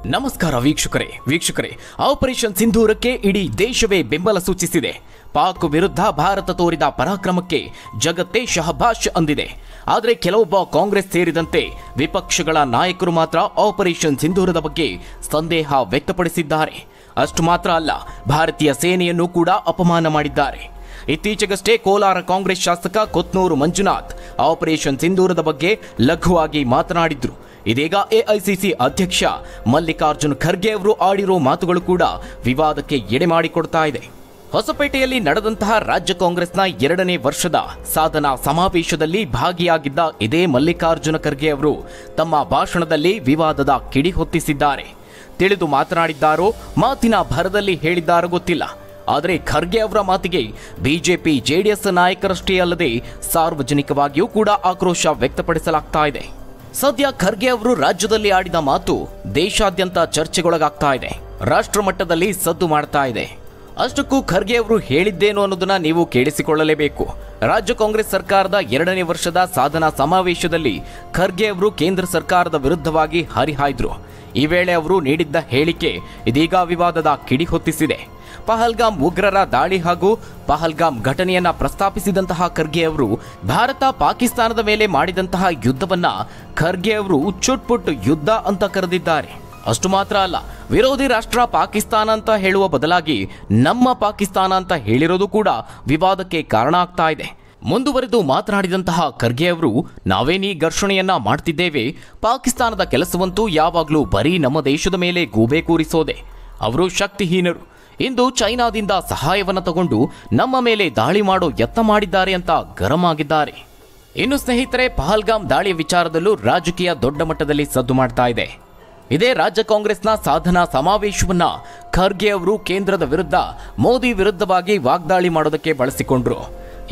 ನಮಸ್ಕಾರ ವೀಕ್ಷಕರೇ ಆಪರೇಷನ್ ಸಿಂಧೂರಕ್ಕೆ ಇಡೀ ದೇಶವೇ ಬೆಂಬಲ ಸೂಚಿಸಿದೆ. ಪಾಕ್ ವಿರುದ್ಧ ಭಾರತ ತೋರಿದ ಪರಾಕ್ರಮಕ್ಕೆ ಜಗತ್ತೇ ಶಹಬಾಷ್ ಅಂದಿದೆ. ಆದರೆ ಕೆಲವೊಬ್ಬ ಕಾಂಗ್ರೆಸ್ ಸೇರಿದಂತೆ ವಿಪಕ್ಷಗಳ ನಾಯಕರು ಮಾತ್ರ ಆಪರೇಷನ್ ಸಿಂಧೂರದ ಬಗ್ಗೆ ಸಂದೇಹ ವ್ಯಕ್ತಪಡಿಸಿದ್ದಾರೆ. ಅಷ್ಟು ಮಾತ್ರ ಅಲ್ಲ, ಭಾರತೀಯ ಸೇನೆಯನ್ನು ಕೂಡ ಅಪಮಾನ ಮಾಡಿದ್ದಾರೆ. ಇತ್ತೀಚೆಗಷ್ಟೇ ಕೋಲಾರ ಕಾಂಗ್ರೆಸ್ ಶಾಸಕ ಕೊತ್ನೂರು ಮಂಜುನಾಥ್ ಆಪರೇಷನ್ ಸಿಂಧೂರದ ಬಗ್ಗೆ ಲಘುವಾಗಿ ಮಾತನಾಡಿದ್ರು. ಇದೀಗ ಎಐಸಿಸಿ ಅಧ್ಯಕ್ಷ ಮಲ್ಲಿಕಾರ್ಜುನ್ ಖರ್ಗೆ ಅವರು ಆಡಿರೋ ಮಾತುಗಳು ಕೂಡ ವಿವಾದಕ್ಕೆ ಎಡೆ ಮಾಡಿಕೊಡ್ತಾ ಇದೆ. ಹೊಸಪೇಟೆಯಲ್ಲಿ ನಡೆದಂತಹ ರಾಜ್ಯ ಕಾಂಗ್ರೆಸ್ನ 2ನೇ ವರ್ಷದ ಸಾಧನಾ ಸಮಾವೇಶದಲ್ಲಿ ಭಾಗಿಯಾಗಿದ್ದ ಇದೇ ಮಲ್ಲಿಕಾರ್ಜುನ ಖರ್ಗೆ ಅವರು ತಮ್ಮ ಭಾಷಣದಲ್ಲಿ ವಿವಾದದ ಕಿಡಿ ಹೊತ್ತಿಸಿದ್ದಾರೆ. ತಿಳಿದು ಮಾತನಾಡಿದ್ದಾರೋ ಮಾತಿನ ಭರದಲ್ಲಿ ಹೇಳಿದ್ದಾರೋ ಗೊತ್ತಿಲ್ಲ. ಆದರೆ ಖರ್ಗೆ ಅವರ ಮಾತಿಗೆ ಬಿಜೆಪಿ ಜೆಡಿಎಸ್ ನಾಯಕರಷ್ಟೇ ಅಲ್ಲದೆ ಸಾರ್ವಜನಿಕವಾಗಿಯೂ ಕೂಡ ಆಕ್ರೋಶ ವ್ಯಕ್ತಪಡಿಸಲಾಗ್ತಾ ಇದೆ. ಸದ್ಯ ಖರ್ಗೆ ಅವರು ರಾಜ್ಯದಲ್ಲಿ ಆಡಿದ ಮಾತು ದೇಶಾದ್ಯಂತ ಚರ್ಚೆಗೊಳಗಾಗ್ತಾ ಇದೆ, ರಾಷ್ಟ್ರ ಮಟ್ಟದಲ್ಲಿ ಸದ್ದು ಮಾಡ್ತಾ ಇದೆ. ಅಷ್ಟಕ್ಕೂ ಖರ್ಗೆ ಅವರು ಹೇಳಿದ್ದೇನು ಅನ್ನೋದನ್ನ ನೀವು ಕೇಳಿಸಿಕೊಳ್ಳಲೇಬೇಕು. ರಾಜ್ಯ ಕಾಂಗ್ರೆಸ್ ಸರ್ಕಾರದ 2ನೇ ವರ್ಷದ ಸಾಧನಾ ಸಮಾವೇಶದಲ್ಲಿ ಖರ್ಗೆ ಅವರು ಕೇಂದ್ರ ಸರ್ಕಾರದ ವಿರುದ್ಧವಾಗಿ ಹರಿಹಾಯ್ದ್ರು. ಈ ವೇಳೆ ಅವರು ನೀಡಿದ್ದ ಹೇಳಿಕೆ ಇದೀಗ ವಿವಾದದ ಕಿಡಿ ಹೊತ್ತಿಸಿದೆ. ಪಹಲ್ಗಾಮ್ ಉಗ್ರರ ದಾಳಿ ಹಾಗೂ ಪಹಲ್ಗಾಮ್ ಘಟನೆಯನ್ನ ಪ್ರಸ್ತಾಪಿಸಿದಂತಹ ಖರ್ಗೆ ಅವರು ಭಾರತ ಪಾಕಿಸ್ತಾನದ ಮೇಲೆ ಮಾಡಿದಂತಹ ಯುದ್ಧವನ್ನ ಖರ್ಗೆ ಅವರು ಚುಟ್ಪುಟ್ ಯುದ್ಧ ಅಂತ ಕರೆದಿದ್ದಾರೆ. ಅಷ್ಟು ಮಾತ್ರ ಅಲ್ಲ, ವಿರೋಧಿ ರಾಷ್ಟ್ರ ಪಾಕಿಸ್ತಾನ ಅಂತ ಹೇಳುವ ಬದಲಾಗಿ ನಮ್ಮ ಪಾಕಿಸ್ತಾನ ಅಂತ ಹೇಳಿರೋದು ಕೂಡ ವಿವಾದಕ್ಕೆ ಕಾರಣ ಆಗ್ತಾ ಇದೆ. ಮುಂದುವರೆದು ಮಾತನಾಡಿದಂತಹ ಖರ್ಗೆ ಅವರು, ನಾವೇನೀ ಘರ್ಷಣೆಯನ್ನ ಮಾಡ್ತಿದ್ದೇವೆ, ಪಾಕಿಸ್ತಾನದ ಕೆಲಸವಂತೂ ಯಾವಾಗಲೂ ಬರೀ ನಮ್ಮ ದೇಶದ ಮೇಲೆ ಗೂಬೆ ಕೂರಿಸೋದೆ. ಅವರು ಶಕ್ತಿಹೀನರು. ಇಂದು ಚೈನಾದಿಂದ ಸಹಾಯವನ್ನು ತಗೊಂಡು ನಮ್ಮ ಮೇಲೆ ದಾಳಿ ಮಾಡೋ ಯತ್ನ ಮಾಡಿದ್ದಾರೆ ಅಂತ ಗರಂ ಆಗಿದ್ದಾರೆ. ಇನ್ನು ಸ್ನೇಹಿತರೆ, ಪಹಲ್ಗಾಮ್ ದಾಳಿಯ ವಿಚಾರದಲ್ಲೂ ರಾಜಕೀಯ ದೊಡ್ಡ ಮಟ್ಟದಲ್ಲಿ ಸದ್ದು ಮಾಡ್ತಾ ಇದೆ. ಇದೇ ರಾಜ್ಯ ಕಾಂಗ್ರೆಸ್ನ ಸಾಧನಾ ಸಮಾವೇಶವನ್ನ ಖರ್ಗೆ ಅವರು ಕೇಂದ್ರದ ವಿರುದ್ಧ ಮೋದಿ ವಿರುದ್ಧವಾಗಿ ವಾಗ್ದಾಳಿ ಮಾಡೋದಕ್ಕೆ ಬಳಸಿಕೊಂಡ್ರು.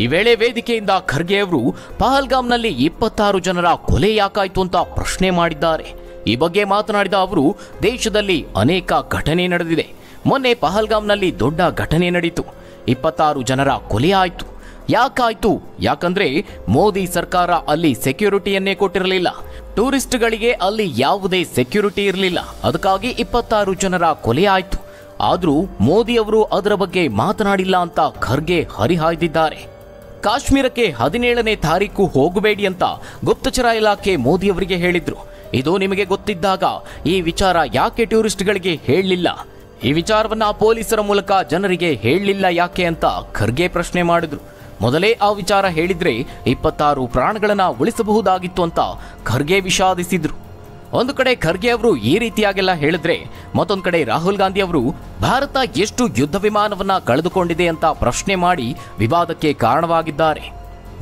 ಈ ವೇಳೆ ವೇದಿಕೆಯಿಂದ ಖರ್ಗೆ ಅವರು ಪಹಲ್ಗಾಮ್ನಲ್ಲಿ 26 ಜನರ ಕೊಲೆ ಯಾಕಾಯ್ತು ಅಂತ ಪ್ರಶ್ನೆ ಮಾಡಿದ್ದಾರೆ. ಈ ಬಗ್ಗೆ ಮಾತನಾಡಿದ ಅವರು, ದೇಶದಲ್ಲಿ ಅನೇಕ ಘಟನೆ ನಡೆದಿದೆ. ಮೊನ್ನೆ ಪಹಲ್ಗಾಮ್ನಲ್ಲಿ ದೊಡ್ಡ ಘಟನೆ ನಡೆಯಿತು, 26 ಜನರ ಕೊಲೆ ಆಯಿತು. ಯಾಕಾಯ್ತು? ಯಾಕಂದ್ರೆ ಮೋದಿ ಸರ್ಕಾರ ಅಲ್ಲಿ ಸೆಕ್ಯೂರಿಟಿಯನ್ನೇ ಕೊಟ್ಟಿರಲಿಲ್ಲ. ಟೂರಿಸ್ಟ್ಗಳಿಗೆ ಅಲ್ಲಿ ಯಾವುದೇ ಸೆಕ್ಯೂರಿಟಿ ಇರಲಿಲ್ಲ. ಅದಕ್ಕಾಗಿ 26 ಜನರ ಕೊಲೆ ಆಯಿತು. ಆದರೂ ಮೋದಿ ಅವರು ಅದರ ಬಗ್ಗೆ ಮಾತನಾಡಿಲ್ಲ ಅಂತ ಖರ್ಗೆ ಹರಿಹಾಯ್ದಿದ್ದಾರೆ. ಕಾಶ್ಮೀರಕ್ಕೆ 17ನೇ ತಾರೀಕು ಹೋಗಬೇಡಿ ಅಂತ ಗುಪ್ತಚರ ಇಲಾಖೆ ಮೋದಿ ಅವರಿಗೆ ಹೇಳಿದ್ರು. ಇದು ನಿಮಗೆ ಗೊತ್ತಿದ್ದಾಗ ಈ ವಿಚಾರ ಯಾಕೆ ಟೂರಿಸ್ಟ್ಗಳಿಗೆ ಹೇಳಲಿಲ್ಲ? ಈ ವಿಚಾರವನ್ನ ಪೊಲೀಸರ ಮೂಲಕ ಜನರಿಗೆ ಹೇಳಲಿಲ್ಲ ಯಾಕೆ ಅಂತ ಖರ್ಗೆ ಪ್ರಶ್ನೆ ಮಾಡಿದ್ರು. ಮೊದಲೇ ಆ ವಿಚಾರ ಹೇಳಿದ್ರೆ 26 ಪ್ರಾಣಗಳನ್ನ ಉಳಿಸಬಹುದಾಗಿತ್ತು ಅಂತ ಖರ್ಗೆ ವಿಷಾದಿಸಿದ್ರು. ಒಂದು ಕಡೆ ಖರ್ಗೆ ಅವರು ಈ ರೀತಿಯಾಗೆಲ್ಲ ಹೇಳಿದ್ರೆ, ಮತ್ತೊಂದು ಕಡೆ ರಾಹುಲ್ ಗಾಂಧಿ ಅವರು ಭಾರತ ಎಷ್ಟು ಯುದ್ಧ ವಿಮಾನವನ್ನ ಕಳೆದುಕೊಂಡಿದೆ ಅಂತ ಪ್ರಶ್ನೆ ಮಾಡಿ ವಿವಾದಕ್ಕೆ ಕಾರಣವಾಗಿದ್ದಾರೆ.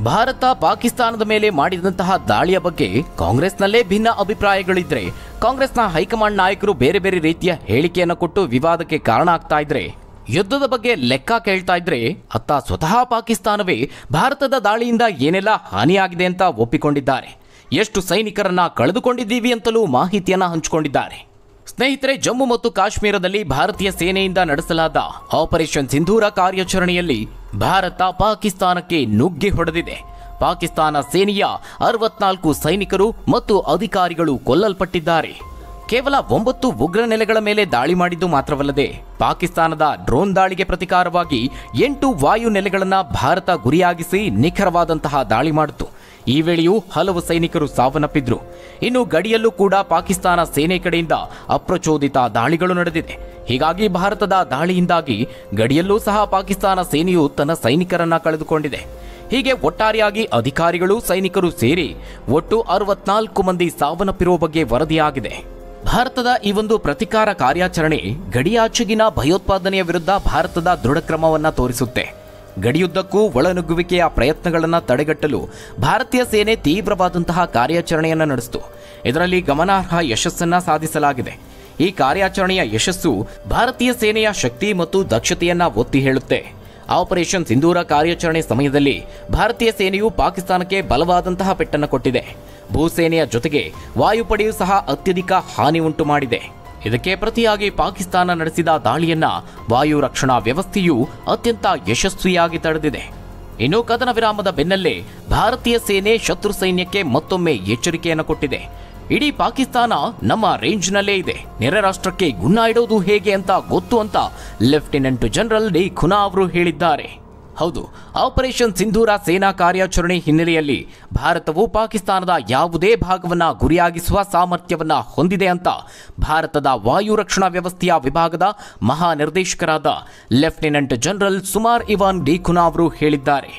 ಭಾರತ ಪಾಕಿಸ್ತಾನದ ಮೇಲೆ ಮಾಡಿದಂತಹ ದಾಳಿಯ ಬಗ್ಗೆ ಕಾಂಗ್ರೆಸ್ನಲ್ಲೇ ಭಿನ್ನ ಅಭಿಪ್ರಾಯಗಳಿದ್ರೆ, ಕಾಂಗ್ರೆಸ್ನ ಹೈಕಮಾಂಡ್ ನಾಯಕರು ಬೇರೆ ಬೇರೆ ರೀತಿಯ ಹೇಳಿಕೆಯನ್ನು ಕೊಟ್ಟು ವಿವಾದಕ್ಕೆ ಕಾರಣ ಆಗ್ತಾ ಇದ್ರೆ, ಯುದ್ಧದ ಬಗ್ಗೆ ಲೆಕ್ಕ ಕೇಳ್ತಾ ಇದ್ರೆ, ಅತ್ತ ಸ್ವತಃ ಪಾಕಿಸ್ತಾನವೇ ಭಾರತದ ದಾಳಿಯಿಂದ ಏನೆಲ್ಲ ಹಾನಿಯಾಗಿದೆ ಅಂತ ಒಪ್ಪಿಕೊಂಡಿದ್ದಾರೆ. ಎಷ್ಟು ಸೈನಿಕರನ್ನ ಕಳೆದುಕೊಂಡಿದ್ದೀವಿ ಅಂತಲೂ ಮಾಹಿತಿಯನ್ನ ಹಂಚಿಕೊಂಡಿದ್ದಾರೆ. ಸ್ನೇಹಿತರೆ, ಜಮ್ಮು ಮತ್ತು ಕಾಶ್ಮೀರದಲ್ಲಿ ಭಾರತೀಯ ಸೇನೆಯಿಂದ ನಡೆಸಲಾದ ಆಪರೇಷನ್ ಸಿಂಧೂರ ಕಾರ್ಯಾಚರಣೆಯಲ್ಲಿ ಭಾರತ ಪಾಕಿಸ್ತಾನಕ್ಕೆ ನುಗ್ಗಿ ಹೊಡೆದಿದೆ. ಪಾಕಿಸ್ತಾನ ಸೇನೆಯ 64 ಸೈನಿಕರು ಮತ್ತು ಅಧಿಕಾರಿಗಳು ಕೊಲ್ಲಲ್ಪಟ್ಟಿದ್ದಾರೆ. ಕೇವಲ 9 ಉಗ್ರ ನೆಲೆಗಳ ಮೇಲೆ ದಾಳಿ ಮಾಡಿದ್ದು ಮಾತ್ರವಲ್ಲದೆ, ಪಾಕಿಸ್ತಾನದ ಡ್ರೋನ್ ದಾಳಿಗೆ ಪ್ರತಿಕಾರವಾಗಿ 8 ವಾಯು ನೆಲೆಗಳನ್ನು ಭಾರತ ಗುರಿಯಾಗಿಸಿ ನಿಖರವಾದಂತಹ ದಾಳಿ ಮಾಡಿತು. ಈ ವೇಳೆಯೂ ಹಲವು ಸೈನಿಕರು ಸಾವನ್ನಪ್ಪಿದ್ರು. ಇನ್ನು ಗಡಿಯಲ್ಲೂ ಕೂಡ ಪಾಕಿಸ್ತಾನ ಸೇನೆ ಕಡೆಯಿಂದ ಅಪ್ರಚೋದಿತ ದಾಳಿಗಳು ನಡೆದಿದೆ. ಹೀಗಾಗಿ ಭಾರತದ ದಾಳಿಯಿಂದಾಗಿ ಗಡಿಯಲ್ಲೂ ಸಹ ಪಾಕಿಸ್ತಾನ ಸೇನೆಯು ತನ್ನ ಸೈನಿಕರನ್ನ ಕಳೆದುಕೊಂಡಿದೆ. ಹೀಗೆ ಒಟ್ಟಾರೆಯಾಗಿ ಅಧಿಕಾರಿಗಳು ಸೈನಿಕರು ಸೇರಿ ಒಟ್ಟು 64 ಮಂದಿ ಸಾವನ್ನಪ್ಪಿರುವ ಬಗ್ಗೆ ವರದಿಯಾಗಿದೆ. ಭಾರತದ ಈ ಒಂದು ಪ್ರತಿಕಾರ ಕಾರ್ಯಾಚರಣೆ ಗಡಿಯಾಚೆಗಿನ ಭಯೋತ್ಪಾದನೆಯ ವಿರುದ್ಧ ಭಾರತದ ದೃಢ ಕ್ರಮವನ್ನ ತೋರಿಸುತ್ತೆ. ಗಡಿಯುದ್ದಕ್ಕೂ ಒಳನುಗ್ಗುವಿಕೆಯ ಪ್ರಯತ್ನಗಳನ್ನು ತಡೆಗಟ್ಟಲು ಭಾರತೀಯ ಸೇನೆ ತೀವ್ರವಾದಂತಹ ಕಾರ್ಯಾಚರಣೆಯನ್ನು ನಡೆಸಿತು. ಇದರಲ್ಲಿ ಗಮನಾರ್ಹ ಯಶಸ್ಸನ್ನ ಸಾಧಿಸಲಾಗಿದೆ. ಈ ಕಾರ್ಯಾಚರಣೆಯ ಯಶಸ್ಸು ಭಾರತೀಯ ಸೇನೆಯ ಶಕ್ತಿ ಮತ್ತು ದಕ್ಷತೆಯನ್ನ ಒತ್ತಿ ಹೇಳುತ್ತೆ. ಆಪರೇಷನ್ ಸಿಂಧೂರ ಕಾರ್ಯಾಚರಣೆ ಸಮಯದಲ್ಲಿ ಭಾರತೀಯ ಸೇನೆಯು ಪಾಕಿಸ್ತಾನಕ್ಕೆ ಬಲವಾದಂತಹ ಪೆಟ್ಟನ್ನು ಕೊಟ್ಟಿದೆ. ಭೂಸೇನೆಯ ಜೊತೆಗೆ ವಾಯುಪಡೆಯೂ ಸಹ ಅತ್ಯಧಿಕ ಹಾನಿ ಉಂಟು ಮಾಡಿದೆ. ಇದಕ್ಕೆ ಪ್ರತಿಯಾಗಿ ಪಾಕಿಸ್ತಾನ ನಡೆಸಿದ ದಾಳಿಯನ್ನ ವಾಯು ರಕ್ಷಣಾ ವ್ಯವಸ್ಥೆಯು ಅತ್ಯಂತ ಯಶಸ್ವಿಯಾಗಿ ತಡೆದಿದೆ. ಇನ್ನು ಕದನ ವಿರಾಮದ ಬೆನ್ನಲ್ಲೇ ಭಾರತೀಯ ಸೇನೆ ಶತ್ರು ಸೈನ್ಯಕ್ಕೆ ಮತ್ತೊಮ್ಮೆ ಎಚ್ಚರಿಕೆಯನ್ನು ಕೊಟ್ಟಿದೆ. ಇಡೀ ಪಾಕಿಸ್ತಾನ ನಮ್ಮ ರೇಂಜ್ನಲ್ಲೇ ಇದೆ, ನೆರೆ ರಾಷ್ಟ್ರಕ್ಕೆ ಗುನ್ನ ಇಡೋದು ಹೇಗೆ ಅಂತ ಗೊತ್ತು ಅಂತ ಲೆಫ್ಟಿನೆಂಟ್ ಜನರಲ್ ಡಿ ಖುನಾ ಅವರು ಹೇಳಿದ್ದಾರೆ. ಹೌದು, ಆಪರೇಷನ್ ಸಿಂಧೂರ ಸೇನಾ ಕಾರ್ಯಾಚರಣೆ ಹಿನ್ನೆಲೆಯಲ್ಲಿ ಭಾರತವು ಪಾಕಿಸ್ತಾನದ ಯಾವುದೇ ಭಾಗವನ್ನ ಗುರಿಯಾಗಿಸುವ ಸಾಮರ್ಥ್ಯವನ್ನ ಹೊಂದಿದೆ ಅಂತ ಭಾರತದ ವಾಯು ರಕ್ಷಣಾ ವ್ಯವಸ್ಥೆಯ ವಿಭಾಗದ ಮಹಾನಿರ್ದೇಶಕರಾದ ಲೆಫ್ಟಿನೆಂಟ್ ಜನರಲ್ ಸುಮಾರ್ ಇವಾನ್ ಡಿ ಖುನಾ ಅವರು ಹೇಳಿದ್ದಾರೆ.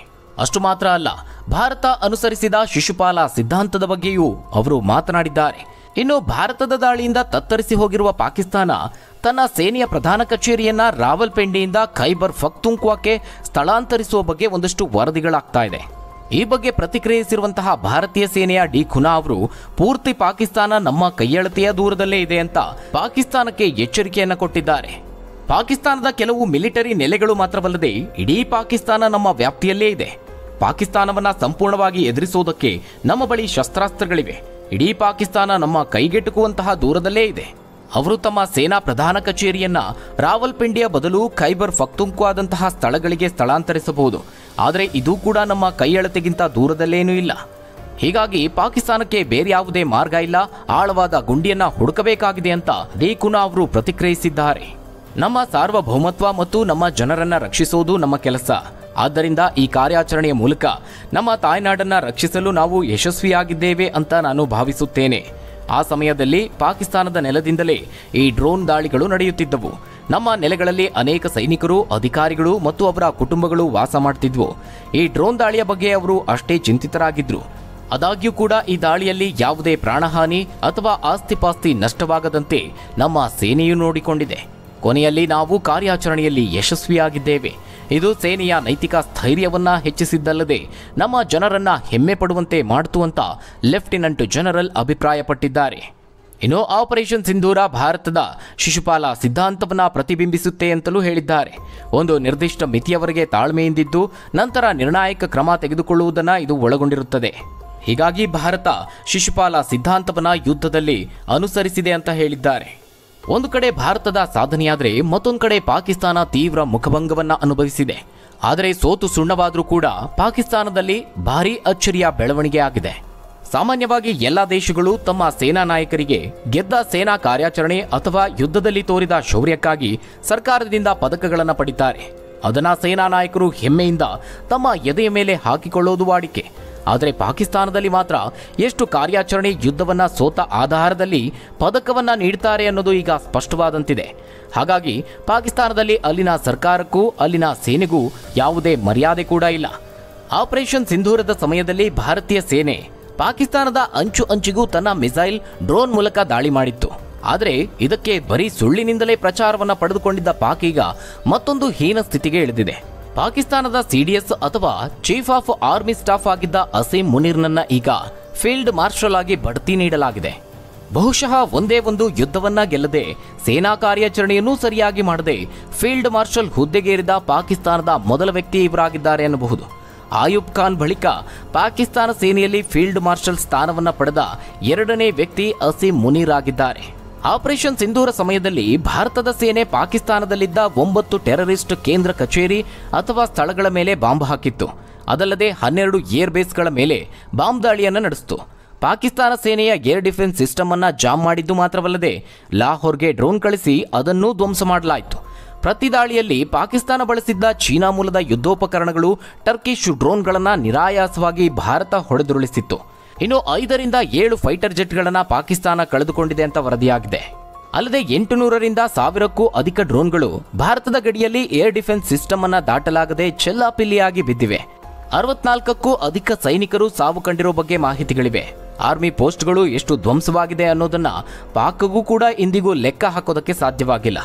ಅಷ್ಟು ಮಾತ್ರ ಅಲ್ಲ, ಭಾರತ ಅನುಸರಿಸಿದ ಶಿಶುಪಾಲ ಸಿದ್ಧಾಂತದ ಬಗ್ಗೆಯೂ ಅವರು ಮಾತನಾಡಿದ್ದಾರೆ. ಇನ್ನು ಭಾರತದ ದಾಳಿಯಿಂದ ತತ್ತರಿಸಿ ಹೋಗಿರುವ ಪಾಕಿಸ್ತಾನ ತನ್ನ ಸೇನೆಯ ಪ್ರಧಾನ ಕಚೇರಿಯನ್ನ ರಾವಲ್ಪಿಂಡಿಯಿಂದ ಖೈಬರ್ ಪಖ್ತೂನ್ಖ್ವಾಕ್ಕೆ ಸ್ಥಳಾಂತರಿಸುವ ಬಗ್ಗೆ ಒಂದಷ್ಟು ವರದಿಗಳಾಗ್ತಾ ಇದೆ. ಈ ಬಗ್ಗೆ ಪ್ರತಿಕ್ರಿಯಿಸಿರುವಂತಹ ಭಾರತೀಯ ಸೇನೆಯ ಡಿ ಖುನಾ ಅವರು ಪೂರ್ತಿ ಪಾಕಿಸ್ತಾನ ನಮ್ಮ ಕೈಯಳತೆಯ ದೂರದಲ್ಲೇ ಇದೆ ಅಂತ ಪಾಕಿಸ್ತಾನಕ್ಕೆ ಎಚ್ಚರಿಕೆಯನ್ನ ಕೊಟ್ಟಿದ್ದಾರೆ. ಪಾಕಿಸ್ತಾನದ ಕೆಲವು ಮಿಲಿಟರಿ ನೆಲೆಗಳು ಮಾತ್ರವಲ್ಲದೆ ಇಡೀ ಪಾಕಿಸ್ತಾನ ನಮ್ಮ ವ್ಯಾಪ್ತಿಯಲ್ಲೇ ಇದೆ. ಪಾಕಿಸ್ತಾನವನ್ನ ಸಂಪೂರ್ಣವಾಗಿ ಎದುರಿಸುವುದಕ್ಕೆ ನಮ್ಮ ಬಳಿ ಶಸ್ತ್ರಾಸ್ತ್ರಗಳಿವೆ. ಇಡೀ ಪಾಕಿಸ್ತಾನ ನಮ್ಮ ಕೈಗೆಟುಕುವಂತಹ ದೂರದಲ್ಲೇ ಇದೆ. ಅವರು ತಮ್ಮ ಸೇನಾ ಪ್ರಧಾನ ಕಚೇರಿಯನ್ನ ರಾವಲ್ಪಿಂಡಿಯ ಬದಲು ಖೈಬರ್ ಪಖ್ತೂನ್ಖ್ವಾದಂತಹ ಸ್ಥಳಗಳಿಗೆ ಸ್ಥಳಾಂತರಿಸಬಹುದು. ಆದರೆ ಇದು ಕೂಡ ನಮ್ಮ ಕೈಯಳತೆಗಿಂತ ದೂರದಲ್ಲೇನೂ ಇಲ್ಲ. ಹೀಗಾಗಿ ಪಾಕಿಸ್ತಾನಕ್ಕೆ ಬೇರೆ ಯಾವುದೇ ಮಾರ್ಗ ಇಲ್ಲ, ಆಳವಾದ ಗುಂಡಿಯನ್ನ ಹುಡುಕಬೇಕಾಗಿದೆ ಅಂತ ಡಿ ಖುನಾ ಅವರು ಪ್ರತಿಕ್ರಿಯಿಸಿದ್ದಾರೆ. ನಮ್ಮ ಸಾರ್ವಭೌಮತ್ವ ಮತ್ತು ನಮ್ಮ ಜನರನ್ನ ರಕ್ಷಿಸುವುದು ನಮ್ಮ ಕೆಲಸ. ಆದ್ದರಿಂದ ಈ ಕಾರ್ಯಾಚರಣೆಯ ಮೂಲಕ ನಮ್ಮ ತಾಯ್ನಾಡನ್ನ ರಕ್ಷಿಸಲು ನಾವು ಯಶಸ್ವಿಯಾಗಿದ್ದೇವೆ ಅಂತ ನಾನು ಭಾವಿಸುತ್ತೇನೆ. ಆ ಸಮಯದಲ್ಲಿ ಪಾಕಿಸ್ತಾನದ ನೆಲದಿಂದಲೇ ಈ ಡ್ರೋನ್ ದಾಳಿಗಳು ನಡೆಯುತ್ತಿದ್ದವು. ನಮ್ಮ ನೆಲೆಗಳಲ್ಲಿ ಅನೇಕ ಸೈನಿಕರು, ಅಧಿಕಾರಿಗಳು ಮತ್ತು ಅವರ ಕುಟುಂಬಗಳು ವಾಸ ಮಾಡ್ತಿದ್ವು. ಈ ಡ್ರೋನ್ ದಾಳಿಯ ಬಗ್ಗೆ ಅವರು ಅಷ್ಟೇ ಚಿಂತಿತರಾಗಿದ್ರು. ಆದಾಗ್ಯೂ ಕೂಡ ಈ ದಾಳಿಯಲ್ಲಿ ಯಾವುದೇ ಪ್ರಾಣಹಾನಿ ಅಥವಾ ಆಸ್ತಿಪಾಸ್ತಿ ನಷ್ಟವಾಗದಂತೆ ನಮ್ಮ ಸೇನೆಯು ನೋಡಿಕೊಂಡಿದೆ. ಕೊನೆಯಲ್ಲಿ ನಾವು ಕಾರ್ಯಾಚರಣೆಯಲ್ಲಿ ಯಶಸ್ವಿಯಾಗಿದ್ದೇವೆ. ಇದು ಸೇನೆಯ ನೈತಿಕ ಸ್ಥೈರ್ಯವನ್ನ ಹೆಚ್ಚಿಸಿದ್ದಲ್ಲದೆ ನಮ್ಮ ಜನರನ್ನ ಹೆಮ್ಮೆ ಪಡುವಂತೆ ಮಾಡಿತು ಅಂತ ಲೆಫ್ಟಿನೆಂಟ್ ಜನರಲ್ ಅಭಿಪ್ರಾಯಪಟ್ಟಿದ್ದಾರೆ. ಇನ್ನು ಆಪರೇಷನ್ ಸಿಂಧೂರ ಭಾರತದ ಶಿಶುಪಾಲ ಸಿದ್ಧಾಂತವನ್ನ ಪ್ರತಿಬಿಂಬಿಸುತ್ತೆ ಅಂತಲೂ ಹೇಳಿದ್ದಾರೆ. ಒಂದು ನಿರ್ದಿಷ್ಟ ಮಿತಿಯವರೆಗೆ ತಾಳ್ಮೆಯಿಂದಿದ್ದು ನಂತರ ನಿರ್ಣಾಯಕ ಕ್ರಮ ತೆಗೆದುಕೊಳ್ಳುವುದನ್ನ ಇದು ಒಳಗೊಂಡಿರುತ್ತದೆ. ಹೀಗಾಗಿ ಭಾರತ ಶಿಶುಪಾಲ ಸಿದ್ಧಾಂತವನ್ನ ಯುದ್ಧದಲ್ಲಿ ಅನುಸರಿಸಿದೆ ಅಂತ ಹೇಳಿದ್ದಾರೆ. ಒಂದು ಕಡೆ ಭಾರತದ ಸಾಧನೆಯಾದರೆ ಮತ್ತೊಂದು ಕಡೆ ಪಾಕಿಸ್ತಾನ ತೀವ್ರ ಮುಖಭಂಗವನ್ನ ಅನುಭವಿಸಿದೆ. ಆದರೆ ಸೋತು ಸುಣ್ಣವಾದರೂ ಕೂಡ ಪಾಕಿಸ್ತಾನದಲ್ಲಿ ಭಾರೀ ಅಚ್ಚರಿಯ ಬೆಳವಣಿಗೆ ಆಗಿದೆ. ಸಾಮಾನ್ಯವಾಗಿ ಎಲ್ಲ ದೇಶಗಳು ತಮ್ಮ ಸೇನಾ ನಾಯಕರಿಗೆ ಗೆದ್ದ ಸೇನಾ ಕಾರ್ಯಾಚರಣೆ ಅಥವಾ ಯುದ್ಧದಲ್ಲಿ ತೋರಿದ ಶೌರ್ಯಕ್ಕಾಗಿ ಸರ್ಕಾರದಿಂದ ಪದಕಗಳನ್ನು ಪಡಿತಾರೆ. ಅದನ್ನ ಸೇನಾ ನಾಯಕರು ಹೆಮ್ಮೆಯಿಂದ ತಮ್ಮ ಎದೆಯ ಮೇಲೆ ಹಾಕಿಕೊಳ್ಳೋದು ವಾಡಿಕೆ. ಆದರೆ ಪಾಕಿಸ್ತಾನದಲ್ಲಿ ಮಾತ್ರ ಎಷ್ಟು ಕಾರ್ಯಾಚರಣೆ ಯುದ್ಧವನ್ನ ಸೋತ ಆಧಾರದಲ್ಲಿ ಪದಕವನ್ನ ನೀಡ್ತಾರೆ ಅನ್ನೋದು ಈಗ ಸ್ಪಷ್ಟವಾದಂತಿದೆ. ಹಾಗಾಗಿ ಪಾಕಿಸ್ತಾನದಲ್ಲಿ ಅಲ್ಲಿನ ಸರ್ಕಾರಕ್ಕೂ ಅಲ್ಲಿನ ಸೇನೆಗೂ ಯಾವುದೇ ಮರ್ಯಾದೆ ಕೂಡ ಇಲ್ಲ. ಆಪರೇಷನ್ ಸಿಂಧೂರದ ಸಮಯದಲ್ಲಿ ಭಾರತೀಯ ಸೇನೆ ಪಾಕಿಸ್ತಾನದ ಅಂಚು ಅಂಚಿಗೂ ತನ್ನ ಮಿಸೈಲ್, ಡ್ರೋನ್ ಮೂಲಕ ದಾಳಿ ಮಾಡಿತ್ತು. ಆದರೆ ಇದಕ್ಕೆ ಬರೀ ಸುಳ್ಳಿನಿಂದಲೇ ಪ್ರಚಾರವನ್ನ ಪಡೆದುಕೊಂಡಿದ್ದ ಪಾಕ್ ಈಗ ಮತ್ತೊಂದು ಹೀನ ಸ್ಥಿತಿಗೆ ಇಳಿದಿದೆ. ಪಾಕಿಸ್ತಾನದ ಸಿಡಿಎಸ್ ಅಥವಾ ಚೀಫ್ ಆಫ್ ಆರ್ಮಿ ಸ್ಟಾಫ್ ಆಗಿದ್ದ ಅಸೀಂ ಮುನೀರ್ನನ್ನ ಈಗ ಫೀಲ್ಡ್ ಮಾರ್ಷಲ್ ಆಗಿ ಬಡ್ತಿ ನೀಡಲಾಗಿದೆ. ಬಹುಶಃ ಒಂದೇ ಒಂದು ಯುದ್ಧವನ್ನ ಗೆಲ್ಲದೆ, ಸೇನಾ ಕಾರ್ಯಾಚರಣೆಯನ್ನು ಸರಿಯಾಗಿ ಮಾಡದೆ ಫೀಲ್ಡ್ ಮಾರ್ಷಲ್ ಹುದ್ದೆಗೇರಿದ ಪಾಕಿಸ್ತಾನದ ಮೊದಲ ವ್ಯಕ್ತಿ ಇವರಾಗಿದ್ದಾರೆ ಎನ್ನಬಹುದು. ಆಯುಬ್ ಖಾನ್ ಬಳಿಕ ಪಾಕಿಸ್ತಾನ ಸೇನೆಯಲ್ಲಿ ಫೀಲ್ಡ್ ಮಾರ್ಷಲ್ ಸ್ಥಾನವನ್ನ ಪಡೆದ ಎರಡನೇ ವ್ಯಕ್ತಿ ಅಸೀಂ ಮುನೀರ್ ಆಗಿದ್ದಾರೆ. ಆಪರೇಷನ್ ಸಿಂಧೂರ ಸಮಯದಲ್ಲಿ ಭಾರತದ ಸೇನೆ ಪಾಕಿಸ್ತಾನದಲ್ಲಿದ್ದ 9 ಟೆರರಿಸ್ಟ್ ಕೇಂದ್ರ ಕಚೇರಿ ಅಥವಾ ಸ್ಥಳಗಳ ಮೇಲೆ ಬಾಂಬ್ ಹಾಕಿತ್ತು. ಅದಲ್ಲದೆ 12 ಏರ್ ಬೇಸ್ಗಳ ಮೇಲೆ ಬಾಂಬ್ ದಾಳಿಯನ್ನು ನಡೆಸಿತು. ಪಾಕಿಸ್ತಾನ ಸೇನೆಯ ಏರ್ ಡಿಫೆನ್ಸ್ ಸಿಸ್ಟಮ್ ಅನ್ನ ಜಾಮ್ ಮಾಡಿದ್ದು ಮಾತ್ರವಲ್ಲದೆ ಲಾಹೋರ್ಗೆ ಡ್ರೋನ್ ಕಳಿಸಿ ಅದನ್ನು ಧ್ವಂಸ ಮಾಡಲಾಯಿತು. ಪ್ರತಿ ದಾಳಿಯಲ್ಲಿ ಪಾಕಿಸ್ತಾನ ಬಳಸಿದ್ದ ಚೀನಾ ಮೂಲದ ಯುದ್ಧೋಪಕರಣಗಳು, ಟರ್ಕಿಶ್ ಡ್ರೋನ್ಗಳನ್ನು ನಿರಾಯಾಸವಾಗಿ ಭಾರತ ಹೊಡೆದುರುಳಿಸಿತ್ತು. ಇನ್ನು 5 ರಿಂದ 7 ಫೈಟರ್ ಜೆಟ್ಗಳನ್ನು ಪಾಕಿಸ್ತಾನ ಕಳೆದುಕೊಂಡಿದೆ ಅಂತ ವರದಿಯಾಗಿದೆ. ಅಲ್ಲದೆ 800 ರಿಂದ 1000ಕ್ಕೂ ಅಧಿಕ ಡ್ರೋನ್ಗಳು ಭಾರತದ ಗಡಿಯಲ್ಲಿ ಏರ್ ಡಿಫೆನ್ಸ್ ಸಿಸ್ಟಮ್ ಅನ್ನ ದಾಟಲಾಗದೆ ಚೆಲ್ಲಾಪಿಲ್ಲಿಯಾಗಿ ಬಿದ್ದಿವೆ. 64ಕ್ಕೂ ಅಧಿಕ ಸೈನಿಕರು ಸಾವು ಕಂಡಿರೋ ಬಗ್ಗೆ ಮಾಹಿತಿಗಳಿವೆ. ಆರ್ಮಿ ಪೋಸ್ಟ್ಗಳು ಎಷ್ಟು ಧ್ವಂಸವಾಗಿದೆ ಅನ್ನೋದನ್ನ ಪಾಕ್ಗೂ ಕೂಡ ಇಂದಿಗೂ ಲೆಕ್ಕ ಹಾಕೋದಕ್ಕೆ ಸಾಧ್ಯವಾಗಿಲ್ಲ.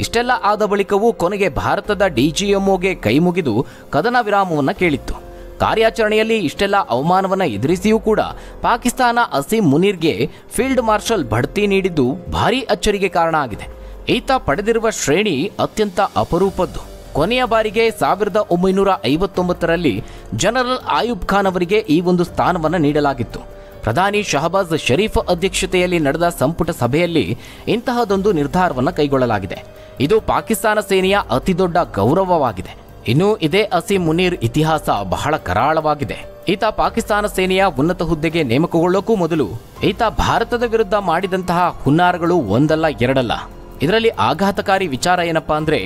ಇಷ್ಟೆಲ್ಲ ಆದ ಬಳಿಕವೂ ಕೊನೆಗೆ ಭಾರತದ ಡಿಜಿಎಂಒಗೆ ಕೈ ಮುಗಿದು ಕದನ ವಿರಾಮವನ್ನ ಕೇಳಿತ್ತು. ಕಾರ್ಯಾಚರಣೆಯಲ್ಲಿ ಇಷ್ಟೆಲ್ಲ ಅವಮಾನವನ್ನ ಎದುರಿಸಿಯೂ ಕೂಡ ಪಾಕಿಸ್ತಾನ ಅಸೀಂ ಮುನೀರ್ಗೆ ಫೀಲ್ಡ್ ಮಾರ್ಷಲ್ ಬಡ್ತಿ ನೀಡಿದ್ದು ಭಾರೀ ಅಚ್ಚರಿಗೆ ಕಾರಣ ಆಗಿದೆ. ಈತ ಪಡೆದಿರುವ ಶ್ರೇಣಿ ಅತ್ಯಂತ ಅಪರೂಪದ್ದು. ಕೊನೆಯ ಬಾರಿಗೆ 1959ರಲ್ಲಿ ಜನರಲ್ ಆಯುಬ್ ಖಾನ್ ಅವರಿಗೆ ಈ ಒಂದು ಸ್ಥಾನವನ್ನು ನೀಡಲಾಗಿತ್ತು. ಪ್ರಧಾನಿ ಶಹಬಾಜ್ ಶರೀಫ್ ಅಧ್ಯಕ್ಷತೆಯಲ್ಲಿ ನಡೆದ ಸಂಪುಟ ಸಭೆಯಲ್ಲಿ ಇಂತಹದೊಂದು ನಿರ್ಧಾರವನ್ನು ಕೈಗೊಳ್ಳಲಾಗಿದೆ. ಇದು ಪಾಕಿಸ್ತಾನ ಸೇನೆಯ ಅತಿದೊಡ್ಡ ಗೌರವವಾಗಿದೆ. ಇನ್ನು ಇದೇ ಅಸೀಂ ಮುನೀರ್ ಇತಿಹಾಸ ಬಹಳ ಕರಾಳವಾಗಿದೆ. ಈತ ಪಾಕಿಸ್ತಾನ ಸೇನೆಯ ಉನ್ನತ ಹುದ್ದೆಗೆ ನೇಮಕಗೊಳ್ಳೋಕ್ಕೂ ಮೊದಲು ಈತ ಭಾರತದ ವಿರುದ್ಧ ಮಾಡಿದಂತಹ ಹುನ್ನಾರಗಳು ಒಂದಲ್ಲ ಎರಡಲ್ಲ. ಇದರಲ್ಲಿ ಆಘಾತಕಾರಿ ವಿಚಾರ ಏನಪ್ಪಾ ಅಂದ್ರೆ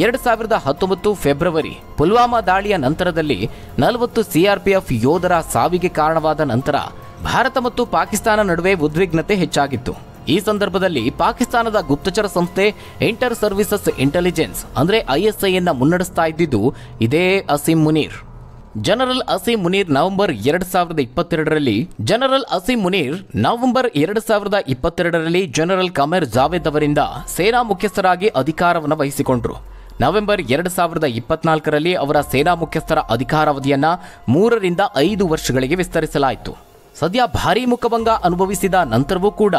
2019 ಫೆಬ್ರವರಿ ಪುಲ್ವಾಮಾ ದಾಳಿಯ ನಂತರದಲ್ಲಿ 40 ಸಿಆರ್ಪಿಎಫ್ ಯೋಧರ ಸಾವಿಗೆ ಕಾರಣವಾದ ನಂತರ ಭಾರತ ಮತ್ತು ಪಾಕಿಸ್ತಾನ ನಡುವೆ ಉದ್ವಿಗ್ನತೆ ಹೆಚ್ಚಾಗಿತ್ತು. ಈ ಸಂದರ್ಭದಲ್ಲಿ ಪಾಕಿಸ್ತಾನದ ಗುಪ್ತಚರ ಸಂಸ್ಥೆ ಇಂಟರ್ ಸರ್ವಿಸಸ್ ಇಂಟೆಲಿಜೆನ್ಸ್ ಅಂದ್ರೆ ISIಯನ್ನ ಮುನ್ನಡೆಸ್ತಾ ಇದ್ದಿದ್ದು ಇದೇ ಅಸೀಂ ಮುನೀರ್. ಜನರಲ್ ಅಸೀಂ ಮುನೀರ್ ನವೆಂಬರ್ 2022ರಲ್ಲಿ ಜನರಲ್ ಕಮರ್ ಜಾವೇದ್ ಅವರಿಂದ ಸೇನಾ ಮುಖ್ಯಸ್ಥರಾಗಿ ಅಧಿಕಾರವನ್ನು ವಹಿಸಿಕೊಂಡರು. ನವೆಂಬರ್ 2024ರಲ್ಲಿ ಅವರ ಸೇನಾ ಮುಖ್ಯಸ್ಥರ ಅಧಿಕಾರಾವಧಿಯನ್ನ 3 ರಿಂದ 5 ವರ್ಷಗಳಿಗೆ ವಿಸ್ತರಿಸಲಾಯಿತು. ಸದ್ಯ ಭಾರೀ ಮುಖಭಂಗ ಅನುಭವಿಸಿದ ನಂತರವೂ ಕೂಡ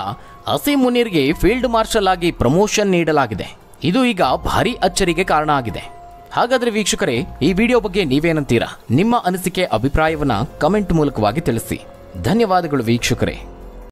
ಅಸೀಂ ಮುನೀರ್ಗೆ ಫೀಲ್ಡ್ ಮಾರ್ಷಲ್ ಆಗಿ ಪ್ರಮೋಷನ್ ನೀಡಲಾಗಿದೆ. ಇದು ಈಗ ಭಾರೀ ಅಚ್ಚರಿಗೆ ಕಾರಣ ಆಗಿದೆ. ಹಾಗಾದ್ರೆ ವೀಕ್ಷಕರೇ, ಈ ವಿಡಿಯೋ ಬಗ್ಗೆ ನೀವೇನಂತೀರಾ? ನಿಮ್ಮ ಅನಿಸಿಕೆ ಅಭಿಪ್ರಾಯವನ್ನ ಕಮೆಂಟ್ ಮೂಲಕವಾಗಿ ತಿಳಿಸಿ. ಧನ್ಯವಾದಗಳು ವೀಕ್ಷಕರೇ.